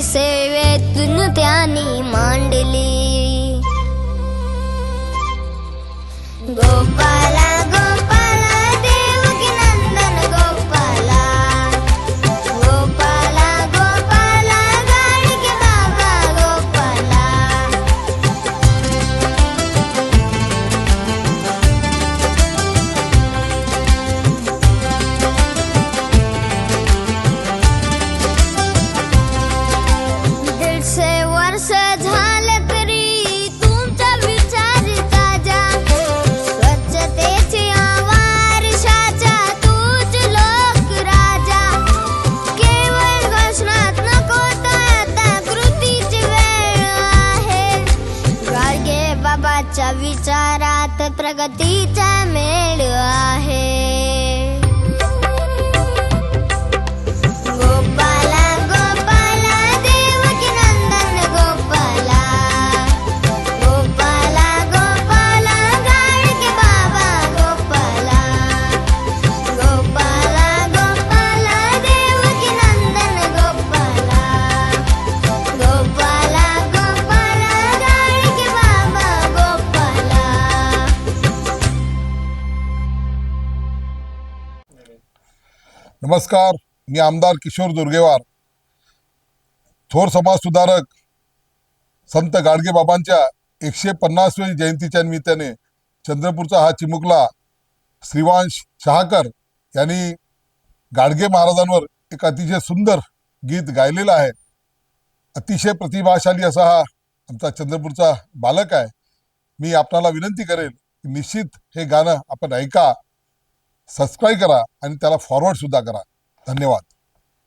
सेवेतून त्यांनी मांडली। गोपाला गोपाला देवकी नंदन गोपाला, गोपाला गोपाला गाडगे बाबा गोपाला। दीडशे वर्ष झाले तरी तुमचा विचार ताजा, स्वच्छतेची आवारशाचा तूच लोक राजा। केवळ घोषणात नको तर आता कृतीची वेळ आहे, गाडगे बाबाच्या विचारात प्रगतीचा मेळ आहे। गोपाला गोपाला देवकी नंदन गोपाला, गोपाला गोपाला गाडगे बाबा गोपाला, गोपाला गोपाला देवकी नंदन गोपाला, गोपाला गोपाला गाडगे बाबा गोपाला। नमस्कार, मी आमदार किशोर दुर्गेवार। थोर समाज सुधारक संत गाडगेबाबांच्या 150वी जयंतीच्या निमित्ताने चंद्रपूरचा हा चिमुकला श्रीवांश शहाकर यांनी गाडगे महाराजांवर एक अतिशय सुंदर गीत गायलेलं आहे। अतिशय प्रतिभाशाली असा हा आमचा चंद्रपूरचा बालक आहे। मी आपणाला विनंती करेल की निश्चित हे गाणं आपण ऐका, सबस्क्राईब करा आणि त्याला फॉरवर्ड सुद्धा करा। धन्यवाद।